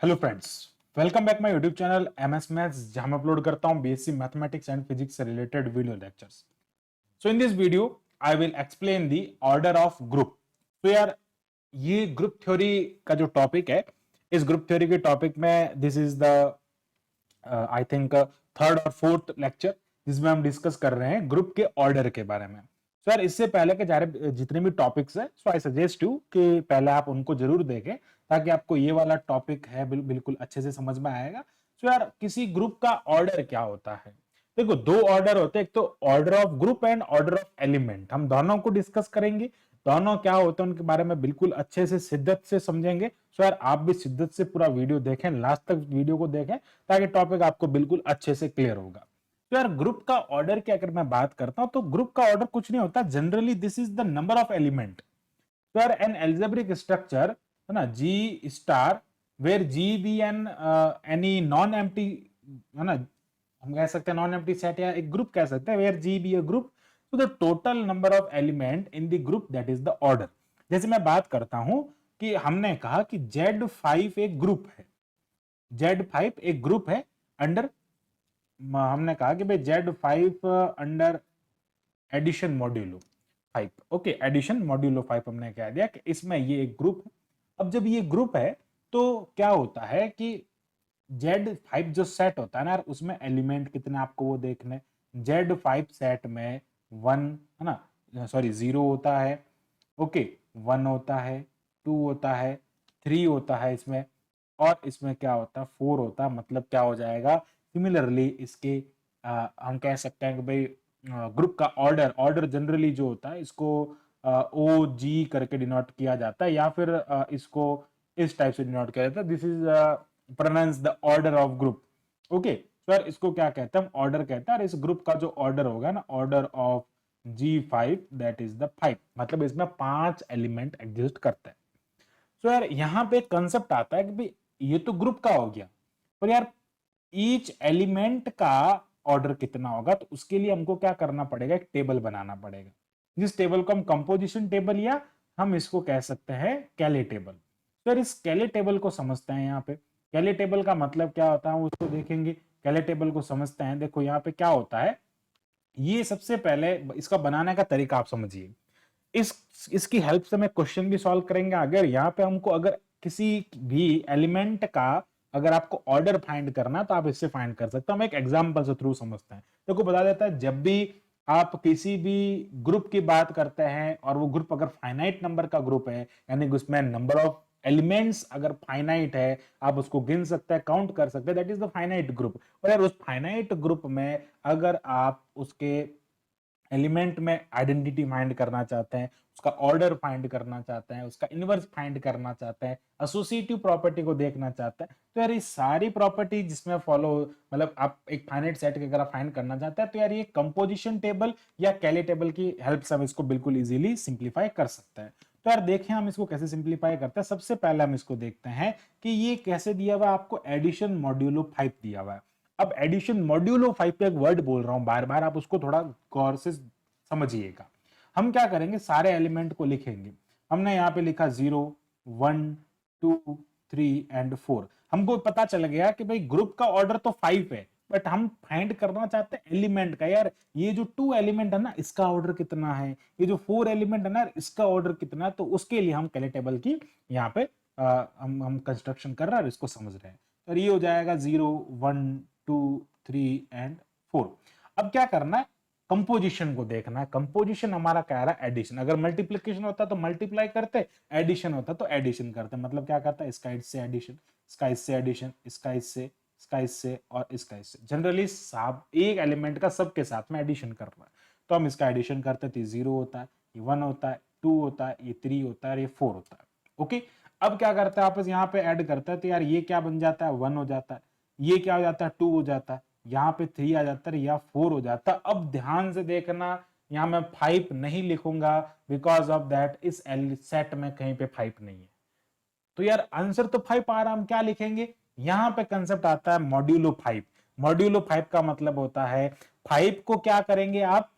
Hello friends, welcome back my YouTube channel MS maths, जहां मैं upload करता हूं बीएससी मैथमेटिक्स एंड फिजिक्स से related video lectures. So in this video I will explain the order of group. तो यार, ये group theory का जो टॉपिक है, इस ग्रुप थ्योरी के टॉपिक में this is the I think third और फोर्थ लेक्चर जिसमें हम डिस्कस कर रहे हैं ग्रुप के ऑर्डर के बारे में। सर, इससे पहले के जितने भी टॉपिक्स है, सो आई सजेस्ट यू कि पहले आप उनको जरूर देखें ताकि आपको ये वाला टॉपिक है बिल्कुल अच्छे से समझ में आएगा। सो यार, किसी ग्रुप का ऑर्डर क्या होता है? देखो, दो ऑर्डर होते हैं, एक तो order of group and order of element. हम दोनों को डिस्कस करेंगे, दोनों क्या होते हैं उनके बारे में बिल्कुल अच्छे से शिद्दत से समझेंगे। सो यार, आप भी शिद्दत से पूरा वीडियो देखें, लास्ट तक वीडियो को देखें ताकि टॉपिक आपको बिल्कुल अच्छे से क्लियर होगा। तो यार, ग्रुप का ऑर्डर की अगर मैं बात करता हूं तो ग्रुप का ऑर्डर कुछ नहीं होता, generally this is the number of element. तो यार, एन एल्जेब्रिक स्ट्रक्चर है ना, G star, where G be an any non empty, है ना, हम कह सकते हैं नॉन एम्प्टी सेट या एक ग्रुप कह सकते हैं, where G be a group, तो the total number of element in the group that is the order. जैसे मैं बात करता हूं कि हमने कहा कि Z5 एक ग्रुप है, Z5 एक ग्रुप है अंडर, हमने कहा कि भाई Z5 under addition modulo 5। Okay, addition modulo 5 हमने कह दिया कि इसमें ये एक ग्रुप है। अब जब ये ग्रुप है तो क्या होता है कि Z5 जो सेट होता है ना, उसमें एलिमेंट कितने आपको वो देखने। Z5 सेट में 1, है ना, सॉरी 0 होता है, ओके, 1 होता है, 2 होता है, 3 होता है इसमें, और इसमें क्या होता है, 4 होता है। मतलब क्या हो जाएगा, सिमिलरली इसके हम कह सकते हैं कि भाई ग्रुप का ऑर्डर, जनरली जो होता है इसको ओ जी करके डिनोट किया जाता है, या फिर इसको इस टाइप से डिनोट किया जाता है, this is pronounce the order of group. Okay sir, इसको क्या कहते हैं, हम ऑर्डर कहते हैं। और इस ग्रुप का जो ऑर्डर होगा ना, order of G5 that is the 5, मतलब इसमें 5 एलिमेंट एग्जिस्ट करते हैं। सो यार, यहां पे एक कंसेप्ट आता है कि भाई ये तो ग्रुप का हो गया, पर यार ईच एलिमेंट का ऑर्डर कितना होगा, तो उसके लिए हमको क्या करना पड़ेगा, एक टेबल बनाना पड़ेगा, जिस टेबल को हम कंपोजिशन टेबल या हम इसको कह सकते हैं कैले टेबल। तो इस कैले टेबल को समझते हैं। यहाँ पे कैले टेबल का मतलब क्या होता है उसको देखेंगे। कैले टेबल को समझते हैं। देखो यहाँ पे क्या होता है, ये सबसे पहले इसका बनाने का तरीका आप समझिए। इस इसकी हेल्प से मैं क्वेश्चन भी सॉल्व करेंगे। अगर यहाँ पे हमको अगर किसी भी एलिमेंट का अगर आपको ऑर्डर फाइंड करना है तो आप इससे फाइंड कर सकते हैं। हम एक एग्जांपल से थ्रू समझते हैं। देखो, बता देता है, जब भी आप किसी भी ग्रुप की बात करते हैं और वो ग्रुप अगर फाइनाइट नंबर का ग्रुप है, यानी उसमें नंबर ऑफ एलिमेंट्स अगर फाइनाइट है, आप उसको गिन सकते हैं, काउंट कर सकते हैं, that is the finite group. और यार, उस फाइनाइट ग्रुप में अगर आप उसके एलिमेंट में आइडेंटिटी फाइंड करना चाहते हैं, उसका ऑर्डर फाइंड करना चाहते हैं, उसका इनवर्स फाइंड करना चाहते हैं, एसोसिएटिव प्रॉपर्टी को देखना चाहते हैं, तो यार ये सारी प्रॉपर्टी जिसमें फॉलो, मतलब आप एक फाइनाइट सेट की अगर आप फाइंड करना चाहते हैं तो यार ये कंपोजिशन टेबल या कैले टेबल की हेल्प से हम इसको बिल्कुल इजीली सिंप्लीफाई कर सकते हैं। तो यार देखें हम इसको कैसे सिंप्लीफाई करते हैं। सबसे पहले हम इसको देखते हैं कि ये कैसे दिया हुआ, आपको एडिशन मॉड्यूलो 5 दिया हुआ है। अब एडिशन मॉड्यूलो 5 पे एक वर्ड बोल रहा हूं बार बार, आप उसको थोड़ा गौर से समझिएगा। हम क्या करेंगे, सारे एलिमेंट को लिखेंगे। हमने यहाँ पे लिखा 0, 1, 2, 3 एंड 4। हमको पता चल गया कि भाई ग्रुप का ऑर्डर तो 5 है, बट हम फाइंड करना चाहते हैं एलिमेंट का। यार ये जो 2 एलिमेंट है ना, इसका ऑर्डर कितना है, ये जो 4 एलिमेंट है ना, इसका ऑर्डर कितना है। तो उसके लिए हम कैले टेबल की यहाँ पे हम कंस्ट्रक्शन कर रहे हैं और इसको समझ रहे हैं। तो ये हो जाएगा 0, 1, 2, 3 एंड 4। अब क्या करना है, कंपोजिशन को देखना है। कंपोजिशन हमारा कह रहा है एडिशन। अगर मल्टीप्लिकेशन होता तो मल्टीप्लाई करते, एडिशन होता तो एडिशन करते। मतलब क्या करता है, इसका इससे एडिशन, इसका इससे एडिशन, इसका इससे, इसका इससे और इसका इससे। जनरली साहब एक एलिमेंट का सबके साथ में एडिशन कर रहा है, तो हम इसका एडिशन करते तो 0 होता है, ये 1 होता है, 2 होता है, ये 3 होता है, ये 4 होता है। ओके, अब क्या करता है, आपस यहाँ पे ऐड करता है, तो यार ये क्या बन जाता है, 1 हो जाता है, ये क्या हो जाता है, 2 हो जाता है, यहाँ पे 3 आ जाता है या 4 हो जाता है। अब ध्यान से देखना, यहाँ मैं 5 नहीं लिखूंगा, बिकॉज ऑफ दैट इस सेट में कहीं पे 5 नहीं है। तो यार आंसर तो 5 आ रहा, हम क्या लिखेंगे, यहां पे कंसेप्ट आता है मॉड्यूलो 5। मॉड्यूलो 5 का मतलब होता है 5 को क्या करेंगे आप,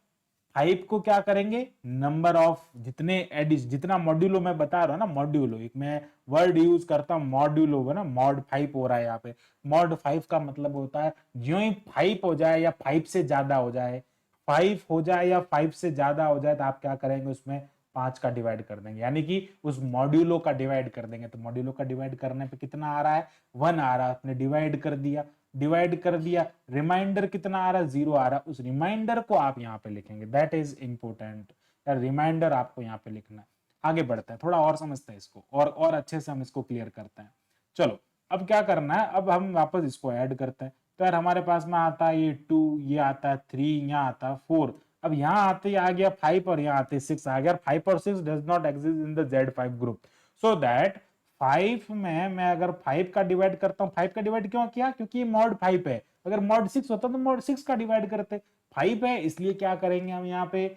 5 को क्या करेंगे, नंबर ऑफ जितने एडिशन, जितना मॉड्यूलो मैं बता रहा हूँ ना, मॉड्यूलो, एक मैं वर्ड यूज करता हूँ मॉड्यूलो है ना, मॉड 5 हो रहा है यहाँ पे। मॉड 5 का मतलब होता है जो ही 5 हो जाए या 5 से ज्यादा हो जाए, 5 हो जाए या 5 से ज्यादा हो जाए, तो आप क्या करेंगे, उसमें 5 का डिवाइड कर देंगे, यानी कि उस मॉड्यूलो का डिवाइड कर देंगे। तो मॉड्यूलो का डिवाइड करने पे कितना आ रहा है, 1 आ रहा है, आपने डिवाइड कर दिया, डिवाइड कर दिया, रिमाइंडर कितना आ रहा है, 0 आ रहा है, उस रिमाइंडर को आप यहाँ पे लिखेंगे, दैट इज इंपोर्टेंट, रिमाइंडर आपको यहाँ पे लिखना है। आगे बढ़ते हैं, थोड़ा और समझते हैं इसको, और अच्छे से हम इसको क्लियर करते हैं। चलो अब क्या करना है, अब हम वापस इसको ऐड करते हैं। तो यार हमारे पास में आता है ये 2, ये आता है 3, यहाँ आता है 4, अब यहाँ आते ही आ गया 5 और यहाँ आते 6 आ गया। 5 और 6 does not exist in the Z5 group, so that 5 में मैं अगर 5 का डिवाइड करता हूँ, 5 का डिवाइड क्यों किया, क्योंकि मॉड 5 है, अगर मॉड 6 होता तो मॉड 6 का डिवाइड करते, 5 है इसलिए क्या करेंगे हम यहाँ पे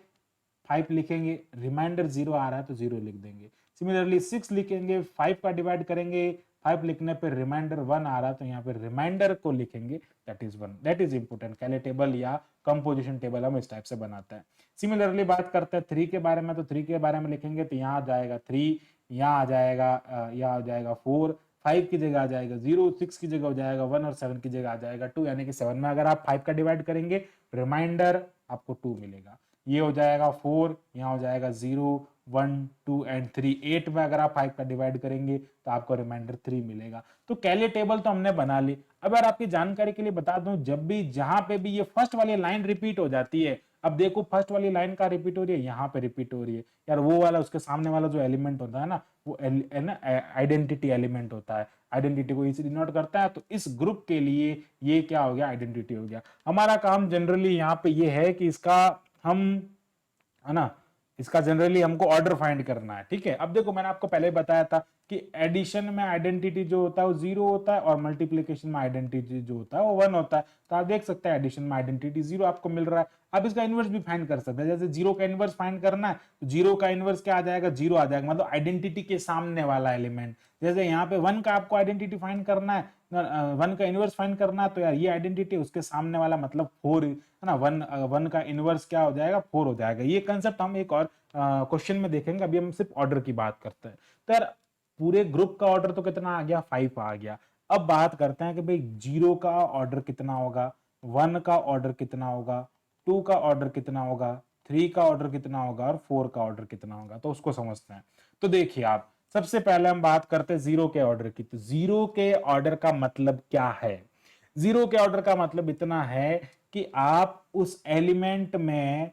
5 लिखेंगे, रिमाइंडर 0 आ रहा है तो 0 लिख देंगे। सिमिलरली 6 लिखेंगे, 5 का डिवाइड करेंगे, 5 लिखने पे रिमाइंडर 1 आ रहा है तो यहाँ पे रिमाइंडर को लिखेंगे, that is 1। That is important, कैले टेबल या कंपोजिशन टेबल हम इस टाइप से बनाते हैं। सिमिलरली बात करते हैं 3 के बारे में, तो 3 के बारे में लिखेंगे तो यहाँ आ जाएगा 3, यहाँ आ जाएगा यहाँ आ जाएगा 4, 5 की जगह आ जाएगा 0, 6 की जगह हो जाएगा 1 और 7 की जगह आ जाएगा 2, यानी कि 7 में अगर आप 5 का डिवाइड करेंगे, रिमाइंडर आपको 2 मिलेगा। ये हो जाएगा 4, यहाँ हो जाएगा 0, 1, 2 एंड 3। 8 में अगर आप 5 का डिवाइड करेंगे तो आपको रिमाइंडर 3 मिलेगा। तो कैले टेबल तो हमने बना ली। अब यार आपकी जानकारी के लिए बता दूं, जब भी जहां पे भी ये फर्स्ट वाली लाइन रिपीट हो जाती है, अब देखो फर्स्ट वाली लाइन का रिपीट हो रही है, यहाँ पे रिपीट हो रही है यार, वो वाला उसके सामने वाला जो एलिमेंट होता है ना, वो ना आइडेंटिटी एलिमेंट होता है, आइडेंटिटी को इसी डिनोट करता है। तो इस ग्रुप के लिए ये क्या हो गया, आइडेंटिटी हो गया। हमारा काम जनरली यहाँ पे ये है कि इसका हम, है ना, इसका जनरली हमको ऑर्डर फाइंड करना है, ठीक है। अब देखो मैंने आपको पहले बताया था कि एडिशन में आइडेंटिटी जो होता है वो 0 होता है और मल्टीप्लिकेशन में आइडेंटिटी जो होता है वो 1 होता है। तो आप देख सकते हैं एडिशन में आइडेंटिटी 0 आपको मिल रहा है। अब इसका इनवर्स भी फाइंड कर सकते हैं, जैसे 0 का इनवर्स फाइंड करना है तो 0 का इनवर्स क्या आ जाएगा, 0 आ जाएगा, मतलब आइडेंटिटी के सामने वाला एलिमेंट। जैसे यहाँ पे 1 का आपको आइडेंटिटी फाइंड करना है, 1 का इनवर्स फाइंड करना है, तो यार ये आइडेंटिटी उसके सामने वाला मतलब 4 है ना, 1 का इनवर्स क्या हो जाएगा, 4 हो जाएगा। ये कंसेप्ट हम एक और क्वेश्चन में देखेंगे, अभी हम सिर्फ ऑर्डर की बात करते हैं। तो यार पूरे ग्रुप का ऑर्डर तो कितना आ गया, 5 आ गया। अब बात करते हैं कि भाई 0 का ऑर्डर कितना होगा, 1 का ऑर्डर कितना होगा, 2 का ऑर्डर कितना होगा, 3 का ऑर्डर कितना होगा और 4 का ऑर्डर कितना होगा, तो उसको समझते हैं। तो देखिए आप, सबसे पहले हम बात करते हैं 0 के ऑर्डर की। तो 0 के ऑर्डर का मतलब क्या है, 0 के ऑर्डर का मतलब इतना है कि आप उस एलिमेंट में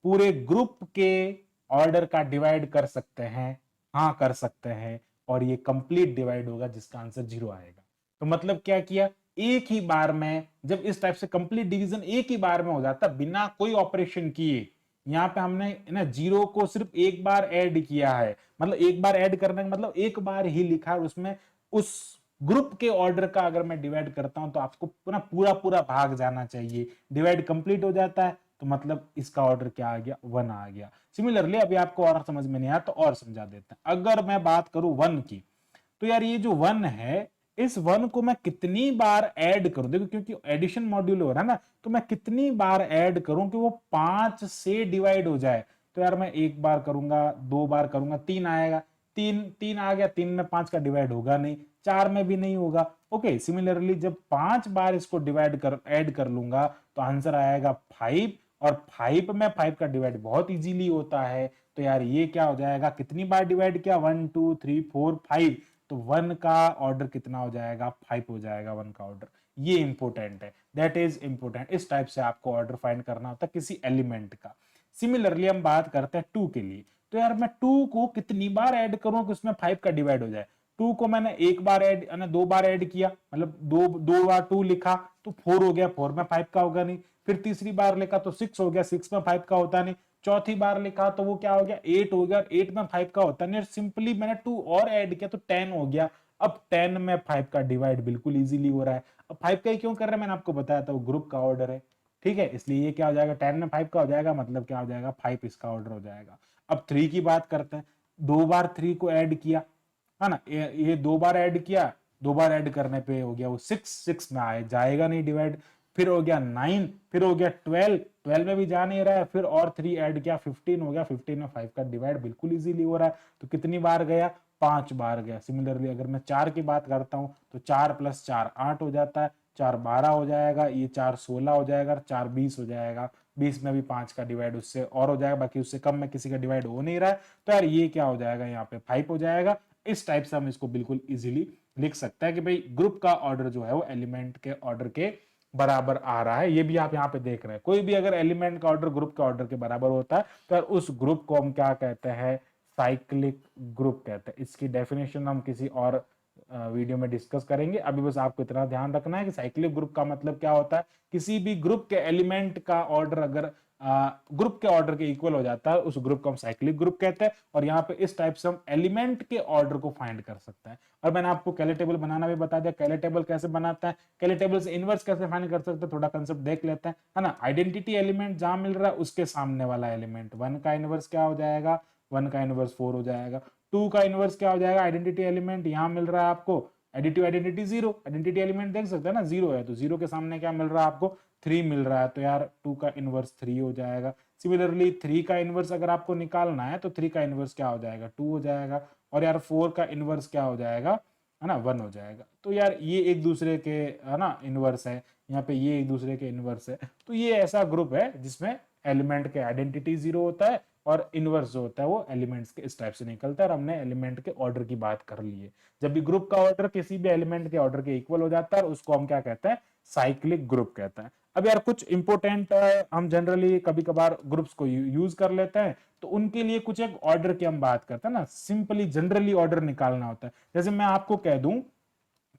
पूरे ग्रुप के ऑर्डर का डिवाइड कर सकते हैं, हाँ कर सकते हैं, और ये कंप्लीट डिवाइड होगा जिसका आंसर 0 आएगा। तो मतलब क्या किया, एक ही बार में, जब इस टाइप से कंप्लीट डिवीजन एक ही बार में हो जाता बिना कोई ऑपरेशन किए, यहाँ पे हमने ना 0 को सिर्फ एक बार ऐड किया है, मतलब एक बार ऐड करने का मतलब एक बार ही लिखा है, उसमें उस ग्रुप के ऑर्डर का अगर मैं डिवाइड करता हूं तो आपको पूरा पूरा पूरा भाग जाना चाहिए, डिवाइड कंप्लीट हो जाता है तो मतलब इसका ऑर्डर क्या आ गया, 1 आ गया। सिमिलरली अभी आपको और समझ में नहीं आया तो और समझा देते हैं। अगर मैं बात करूं 1 की, तो यार ये जो 1 है, इस 1 को मैं कितनी बार ऐड करूं, देखो क्योंकि एडिशन मॉड्यूल हो रहा है ना, तो मैं कितनी बार ऐड करूं कि वो 5 से डिवाइड हो जाए। तो यार मैं एक बार करूंगा, 2 बार करूंगा, 3 आएगा, 3 आ गया, 3 में 5 का डिवाइड होगा नहीं, 4 में भी नहीं होगा। ओके, सिमिलरली जब 5 बार इसको डिवाइड कर ऐड कर लूंगा तो आंसर आएगा 5, और 5 में 5 का डिवाइड बहुत इजीली होता है। तो यार ये क्या हो जाएगा, कितनी बार डिवाइड किया, 1 2 3 4 5, तो 1 का ऑर्डर कितना हो जाएगा, 5 हो जाएगा 1 का ऑर्डर। ये इंपोर्टेंट है, दैट इज इंपोर्टेंट। इस टाइप से आपको ऑर्डर फाइंड करना होता है किसी एलिमेंट का। सिमिलरली हम बात करते हैं 2 के लिए। तो यार मैं 2 को कितनी बार ऐड करूं कि उसमें 5 का डिवाइड हो जाए। 2 को मैंने एक बार ऐड, 2 बार ऐड किया, मतलब दो बार 2 लिखा तो 4 हो गया, 4 में 5 का होगा नहीं। फिर तीसरी बार लिखा तो 6 हो गया, 6 में 5 का होता नहीं। चौथी बार लिखा तो वो क्या हो गया, 8 हो गया, 8 में 5 का होता नहीं। सिंपली मैंने 2 और ऐड किया तो 10 हो गया। अब 10 में 5 का डिवाइड बिल्कुल इजीली हो रहा है। अब 5 का ही क्यों कर रहे हैं, मैंने आपको बताया था वो ग्रुप का ऑर्डर है, ठीक है, इसलिए ये क्या हो जाएगा, 10 में 5 का हो जाएगा, मतलब क्या हो जाएगा, 5 इसका ऑर्डर हो जाएगा। अब 3 की बात करते हैं, 2 बार 3 को ऐड किया, है ना, ये 2 बार ऐड किया, 2 बार ऐड करने पे हो गया वो 6, 6 में आए जाएगा नहीं डिवाइड। फिर हो गया 9, फिर हो गया 12, 12 में भी जा नहीं रहा है, फिर और 3 ऐड किया 15 हो गया, 15 में 5 का डिवाइड बिल्कुल इजीली हो रहा है। तो कितनी बार गया, 5 बार गया। सिमिलरली अगर मैं 4 की बात करता हूं तो 4 + 4 8 हो जाता है, 4 12 हो जाएगा, ये 4 16 हो जाएगा, 4 20 हो जाएगा। 20 में भी 5 का डिवाइड उससे और हो जाएगा, बाकी उससे कम में किसी का डिवाइड हो नहीं रहा है, तो यार ये क्या हो जाएगा, यहाँ पे 5 हो जाएगा। इस टाइप से हम इसको बिल्कुल इजीली लिख सकते हैं कि भाई ग्रुप का ऑर्डर जो है वो एलिमेंट के ऑर्डर के बराबर आ रहा है। ये भी आप यहाँ पे देख रहे हैं, कोई भी अगर एलिमेंट का ऑर्डर ग्रुप के ऑर्डर के बराबर होता है तो यार उस ग्रुप को हम क्या कहते हैं, साइक्लिक ग्रुप कहते हैं। इसकी डेफिनेशन हम किसी और वीडियो में डिस्कस करेंगे। अभी बस आपको इतना ध्यान रखना है कि साइक्लिक ग्रुप का मतलब क्या होता है, किसी भी ग्रुप के एलिमेंट का ऑर्डर अगर ग्रुप के ऑर्डर के इक्वल हो जाता है, उस ग्रुप को हम साइक्लिक ग्रुप कहते हैं। और यहाँ पे इस टाइप से हम एलिमेंट के ऑर्डर को फाइंड कर सकते हैं। और मैंने आपको कैले टेबल बनाना भी बता दिया, कैले टेबल कैसे बनाता है, कैले टेबल से इनवर्स कैसे फाइंड कर सकते हैं, थोड़ा कंसेप्ट देख लेते हैं, है ना। आइडेंटिटी एलिमेंट जहां मिल रहा है उसके सामने वाला एलिमेंट, 1 का इनवर्स क्या हो जाएगा, 1 का इनवर्स 4 हो जाएगा। 2 का इनवर्स क्या हो जाएगा, आइडेंटिटी एलिमेंट यहां मिल रहा है आपको, एडिटिव आइडेंटिटी 0, आइडेंटिटी एलिमेंट देख सकते हैं ना 0 है, तो 0 के सामने क्या मिल रहा है आपको, 3 मिल रहा है, तो यार 2 का इनवर्स 3 हो जाएगा। सिमिलरली 3 का इनवर्स अगर आपको निकालना है तो 3 का इनवर्स क्या हो जाएगा, 2 हो जाएगा। और यार 4 का इनवर्स क्या हो जाएगा, है ना, 1 हो जाएगा। तो यार ये एक दूसरे के, है ना, इनवर्स है, यहाँ पे ये एक दूसरे के इनवर्स है। तो ये ऐसा ग्रुप है जिसमें एलिमेंट के आइडेंटिटी 0 होता है और इनवर्स जो होता है वो एलिमेंट्स के इस टाइप से निकलता है। और हमने एलिमेंट के ऑर्डर की बात कर ली है। जब भी ग्रुप का ऑर्डर किसी भी एलिमेंट के ऑर्डर के इक्वल हो जाता है उसको हम क्या कहते हैं, साइक्लिक ग्रुप कहते हैं। अब यार कुछ इंपोर्टेंट हम जनरली कभी कभार ग्रुप्स को यूज कर लेते हैं, तो उनके लिए कुछ एक ऑर्डर की हम बात करते हैं ना, सिंपली जनरली ऑर्डर निकालना होता है। जैसे मैं आपको कह दूं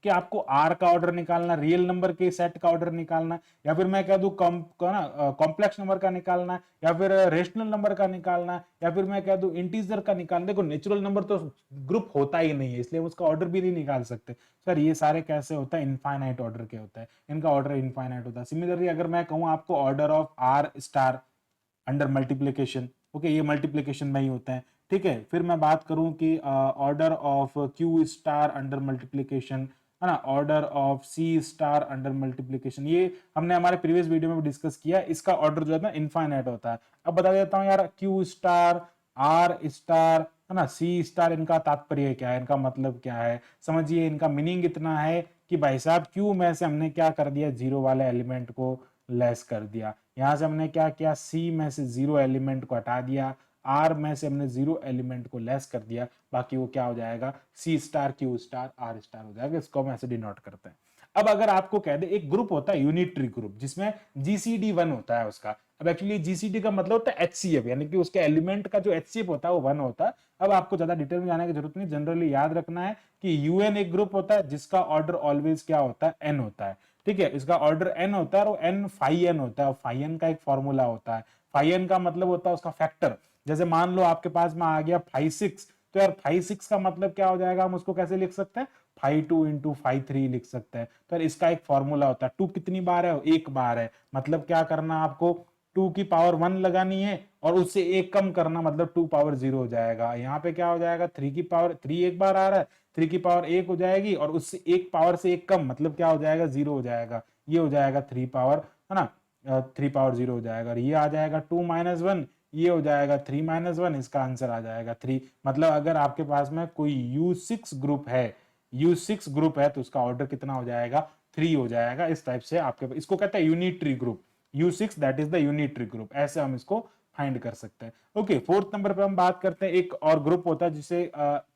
कि आपको आर का ऑर्डर निकालना, रियल नंबर के सेट का ऑर्डर निकालना, या फिर मैं कह दूं कॉम्प्लेक्स नंबर का निकालना, या फिर रेशनल नंबर का निकालना, या फिर मैं कह दूं इंटीजर का निकालना। देखो नेचुरल नंबर तो ग्रुप होता ही नहीं है, इसलिए उसका ऑर्डर भी नहीं निकाल सकते। सर ये सारे कैसे होता है, इनफाइनाइट ऑर्डर के होता है, इनका ऑर्डर इनफाइनाइट होता है। सिमिलरली अगर मैं कहूं आपको order of R star under multiplication, okay, ये मल्टीप्लीकेशन में ही होता है, ठीक है। फिर मैं बात करूं कि order of Q star under multiplication, है ना, order of C star under multiplication, ये हमने हमारे प्रीवियस वीडियो में भी डिस्कस किया। इसका ऑर्डर जो है ना इनफाइनाइट होता है। अब बता देता हूं यार, क्यू स्टार, आर स्टार, है ना, सी स्टार, इनका तात्पर्य क्या है, इनका मतलब क्या है, समझिए। इनका मीनिंग इतना है कि भाई साहब क्यू में से हमने क्या कर दिया, जीरो वाले एलिमेंट को लेस कर दिया। यहां से हमने क्या किया, सी में से जीरो एलिमेंट को हटा दिया, आर में से हमने जीरो एलिमेंट को लेस कर दिया, बाकी वो क्या हो जाएगा, C star, Q star, R star हो जाएगा। इसको हम ऐसे डिनोट करते हैं। अब अगर आपको कह दे एक ग्रुप होता है यूनिटरी ग्रुप जिसमें जीसीडी 1 होता है उसका। अब एक्चुअली जीसीडी का मतलब होता है एचसीएफ, यानी कि उसके एलिमेंट का जो एचसीएफ होता है वो 1 होता है। अब आपको ज्यादा डिटेल में जाने की जरूरत नहीं, जनरली याद रखना है कि यूएन एक ग्रुप होता है जिसका ऑर्डर ऑलवेज क्या होता है, एन होता है, ठीक है। इसका ऑर्डर एन होता है और एन फाई एन होता है। फाई एन का एक फॉर्मूला होता है, फाई एन का मतलब होता है उसका फैक्टर। जैसे मान लो आपके पास में आ गया 5 6, तो यार 5 6 का मतलब क्या हो जाएगा, हम उसको कैसे लिख सकते हैं, 5 2 इंटू 5 3 लिख सकते हैं। तो यार इसका एक फॉर्मूला होता है, 2 कितनी बार है, एक बार है, मतलब क्या करना आपको, 2 की पावर 1 लगानी है और उससे एक कम करना, मतलब 2 पावर 0 हो जाएगा। यहाँ पे क्या हो जाएगा, 3 की पावर 3 एक बार आ रहा है, 3 की पावर 1 हो जाएगी और उससे एक पावर से एक कम, मतलब क्या हो जाएगा, 0 हो जाएगा। ये हो जाएगा 3 पावर, है ना, 3 पावर 0 हो जाएगा। और ये आ जाएगा 2 - 1, ये हो जाएगा 3 - 1, इसका आंसर आ जाएगा 3। मतलब अगर आपके पास में कोई U6 ग्रुप है, U6 ग्रुप है, तो उसका ऑर्डर कितना हो जाएगा, 3 हो जाएगा। इस टाइप से आपके, इसको कहते हैं unitary group, U6 that is the unitary group, ऐसे हम इसको फाइंड कर सकते हैं। ओके, फोर्थ नंबर पे हम बात करते हैं, एक और ग्रुप होता है जिसे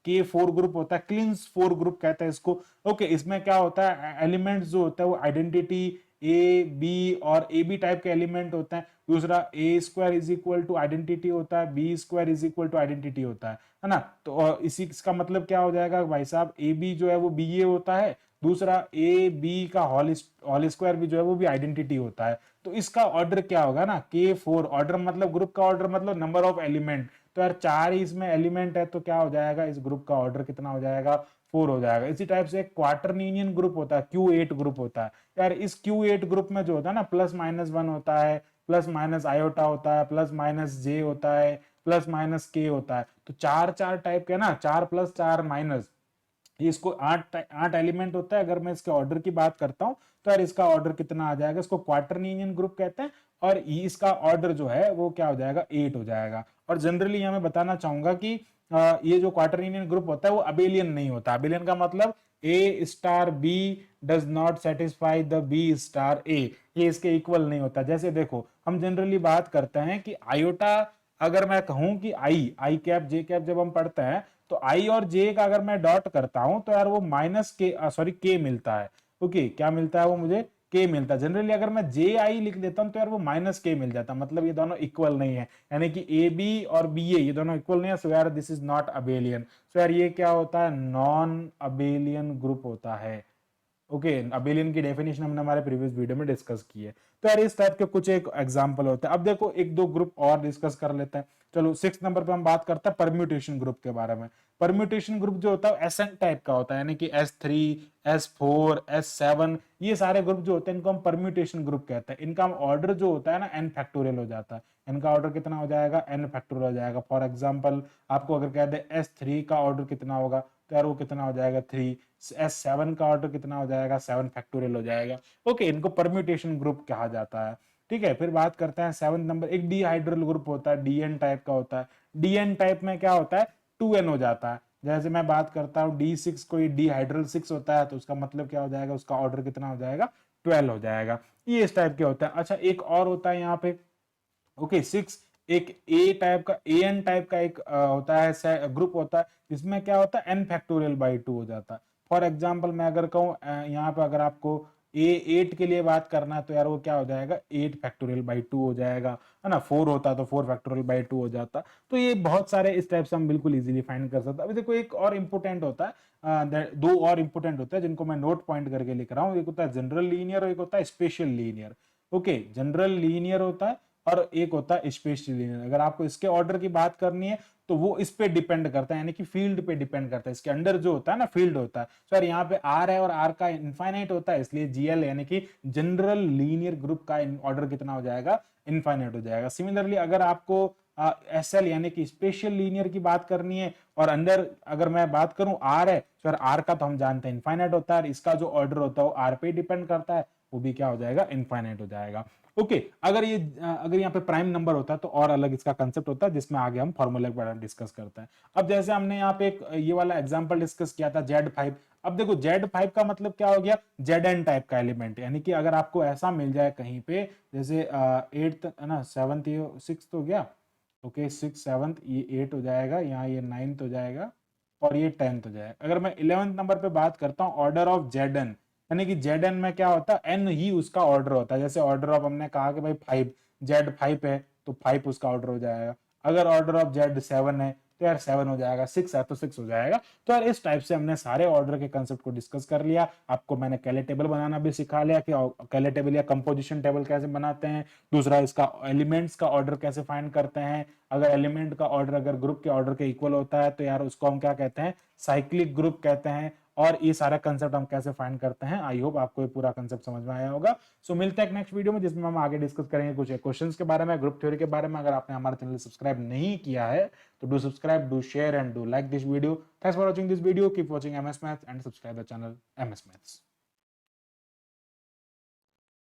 K4 ग्रुप होता है, क्लिंस 4 ग्रुप कहते हैं इसको। ओके, इसमें क्या होता है, एलिमेंट्स जो होता है वो आइडेंटिटी ए बी और ए बी टाइप के एलिमेंट होते हैं। दूसरा A square is equal to identity होता है, B square is equal to identity होता है ना। तो इसी इसका मतलब क्या हो जाएगा भाई साहब, ए बी जो है वो बी ए होता है, दूसरा ए बी का होल स्क्वायर भी जो है वो भी आइडेंटिटी होता है। तो इसका ऑर्डर क्या होगा ना, K4, ऑर्डर मतलब ग्रुप का ऑर्डर मतलब नंबर ऑफ एलिमेंट। तो यार 4 ही इसमें एलिमेंट है, तो क्या हो जाएगा, इस ग्रुप का ऑर्डर कितना हो जाएगा, 4 हो जाएगा। इसी टाइप से एक क्वार्टरनियन ग्रुप होता है, Q8 ग्रुप होता है। यार इस Q8 ग्रुप में जो होता है ना, +-1 होता है, प्लस - आयोटा होता है, +-J होता है, +-K होता है। तो 4 4 टाइप के ना, 4 + 4 माइनस, ये इसको 8 एलिमेंट होता है। अगर मैं इसके ऑर्डर की बात करता हूं तो यार इसका ऑर्डर कितना आ जाएगा, इसको क्वार्टरनियन ग्रुप कहते हैं, और इसका ऑर्डर जो है वो क्या हो जाएगा, 8 हो जाएगा। और जनरली यहां मैं बताना चाहूंगा कि ये जो क्वार्टरनियन ग्रुप होता है वो अबेलियन नहीं होता। अबेलियन का मतलब A star B does not satisfy the B star A, ये इसके इक्वल नहीं होता। जैसे देखो हम जनरली बात करते हैं कि आयोटा, अगर मैं कहूं कि आई कैप जे कैप जब हम पढ़ते हैं तो आई और जे का अगर मैं डॉट करता हूं तो यार वो माइनस के सॉरी के मिलता है। ओके, क्या मिलता है वो मुझे, के मिलता है। जनरली अगर मैं जे आई लिख देता हूं तो यार वो माइनस के मिल जाता है, मतलब ये दोनों इक्वल नहीं है, यानी कि ए बी और बी ए ये दोनों इक्वल नहीं है। सो यार दिस इज नॉट अबेलियन। सो यार ये क्या होता है, नॉन अबेलियन ग्रुप होता है। ओके, अबेलियन की डेफिनेशन हमने हमारे प्रीवियस वीडियो में डिस्कस की है। तो यार इस टाइप के कुछ एक एग्जांपल होते हैं। अब देखो एक दो ग्रुप और डिस्कस कर लेते हैं। चलो 6 नंबर पे हम बात करते हैं परम्यूटेशन ग्रुप के बारे में। परम्यूटेशन ग्रुप जो होता है एसएन टाइप का होता है, यानी कि S3 S4 S7 ये सारे ग्रुप जो होते हैं इनको हम परम्यूटेशन ग्रुप कहते हैं। इनका ऑर्डर जो होता है ना n फैक्टोरियल हो जाता है। इनका ऑर्डर कितना हो जाएगा, n फैक्टोरियल हो जाएगा। फॉर एग्जाम्पल आपको अगर कह दे S3 का ऑर्डर कितना होगा तो यार वो कितना हो जाएगा 3। S7 का ऑर्डर कितना हो जाएगा, 7 फैक्टोरियल हो जाएगा। ओके, इनको परम्यूटेशन ग्रुप कहा जाता है। ठीक है, फिर बात करते हैं 7 नंबर, एक डीहाइड्रल ग्रुप होता है, डीएन टाइप का होता है। डीएन टाइप में क्या होता है, 2n हो जाता है। जैसे मैं बात करता हूँ D6, कोई डीहाइड्रल 6 होता है तो उसका मतलब क्या हो जाएगा, उसका ऑर्डर कितना हो जाएगा, 12 हो जाएगा। ये इस टाइप के होता है। अच्छा एक और होता है यहाँ पे, ओके 6, एक ए टाइप का, ए एन टाइप का एक होता है ग्रुप होता है, जिसमें क्या होता है n फैक्टोरियल बाई 2 हो जाता है। फॉर एग्जाम्पल मैं अगर कहूँ यहाँ पे अगर आपको A8 के लिए बात करना है तो यार वो क्या हो जाएगा, 8 फैक्टोरियल बाई 2 हो जाएगा, है ना। 4 होता तो 4 फैक्टोरियल बाई 2 हो जाता। तो ये बहुत सारे इस टाइप से हम बिल्कुल इजीली फाइंड कर सकते हैं। अभी देखो एक और इंपोर्टेंट होता है, दो और इंपोर्टेंट होता है जिनको मैं नोट पॉइंट करके लिख रहा हूँ। एक होता है जनरल लीनियर और एक होता है special linear. Okay, general linear होता है और एक होता है स्पेशल लीनियर। अगर आपको इसके ऑर्डर की बात करनी है तो वो इस पे डिपेंड करता है, यानी कि फील्ड पे डिपेंड करता है। इसके अंडर जो होता है ना फील्ड होता है। सर यहाँ पे आर है और आर का इनफाइनाइट होता है, इसलिए जीएल यानी कि जनरल लीनियर ग्रुप का ऑर्डर कितना हो जाएगा, इनफाइनाइट हो जाएगा। सिमिलरली अगर आपको एसएल यानी कि स्पेशल लीनियर की बात करनी है और अंदर अगर मैं बात करूं आर है, सर आर का तो हम जानते हैं इनफाइनाइट होता है, इसका जो ऑर्डर होता है वो आर पे डिपेंड करता है, वो भी क्या हो जाएगा, इनफाइनाइट हो जाएगा। ओके, अगर यहाँ पे प्राइम नंबर होता है तो और अलग इसका कंसेप्ट होता है, जिसमें आगे हम फॉर्मूला के बारे में डिस्कस करते हैं। अब जैसे हमने यहाँ पे एक ये वाला एग्जांपल डिस्कस किया था Z5। अब देखो Z5 का मतलब क्या हो गया, Zn टाइप का एलिमेंट, यानी कि अगर आपको ऐसा मिल जाए कहीं पे, जैसे 8th है ना, 7th 6th हो गया, ओके 6 7th, ये 8 हो जाएगा, यहाँ ये 9th हो जाएगा और ये 10th हो जाएगा। अगर मैं 11th नंबर पे बात करता हूँ, ऑर्डर ऑफ Zn, यानी कि Zn में क्या होता है, n ही उसका ऑर्डर होता है। जैसे ऑर्डर ऑफ हमने कहा कि भाई 5, Z5 है तो 5 उसका ऑर्डर हो जाएगा। अगर ऑर्डर ऑफ Z7 है तो यार 7 हो जाएगा, 6 है तो 6 हो जाएगा। तो यार इस टाइप से हमने सारे ऑर्डर के कंसेप्ट को डिस्कस कर लिया। आपको मैंने कैले टेबल बनाना भी सिखा लिया कि कैले टेबल या कंपोजिशन टेबल कैसे बनाते हैं। दूसरा इसका एलिमेंट्स का ऑर्डर कैसे फाइंड करते हैं। अगर एलिमेंट का ऑर्डर अगर ग्रुप के ऑर्डर के इक्वल होता है तो यार उसको हम क्या कहते हैं, साइक्लिक ग्रुप कहते हैं। और ये सारा कंसेप्ट हम कैसे फाइंड करते हैं। आई होप आपको ये पूरा कंसेप्ट समझ में आया होगा। सो मिलते हैं नेक्स्ट वीडियो में, जिसमें हम आगे डिस्कस करेंगे कुछ क्वेश्चंस के बारे में, ग्रुप थ्योरी के बारे में। अगर आपने हमारे चैनल सब्सक्राइब नहीं किया है तो do subscribe, do share and do like this video. Thanks for watching this video, keep watching MS Maths and subscribe the channel MS Maths।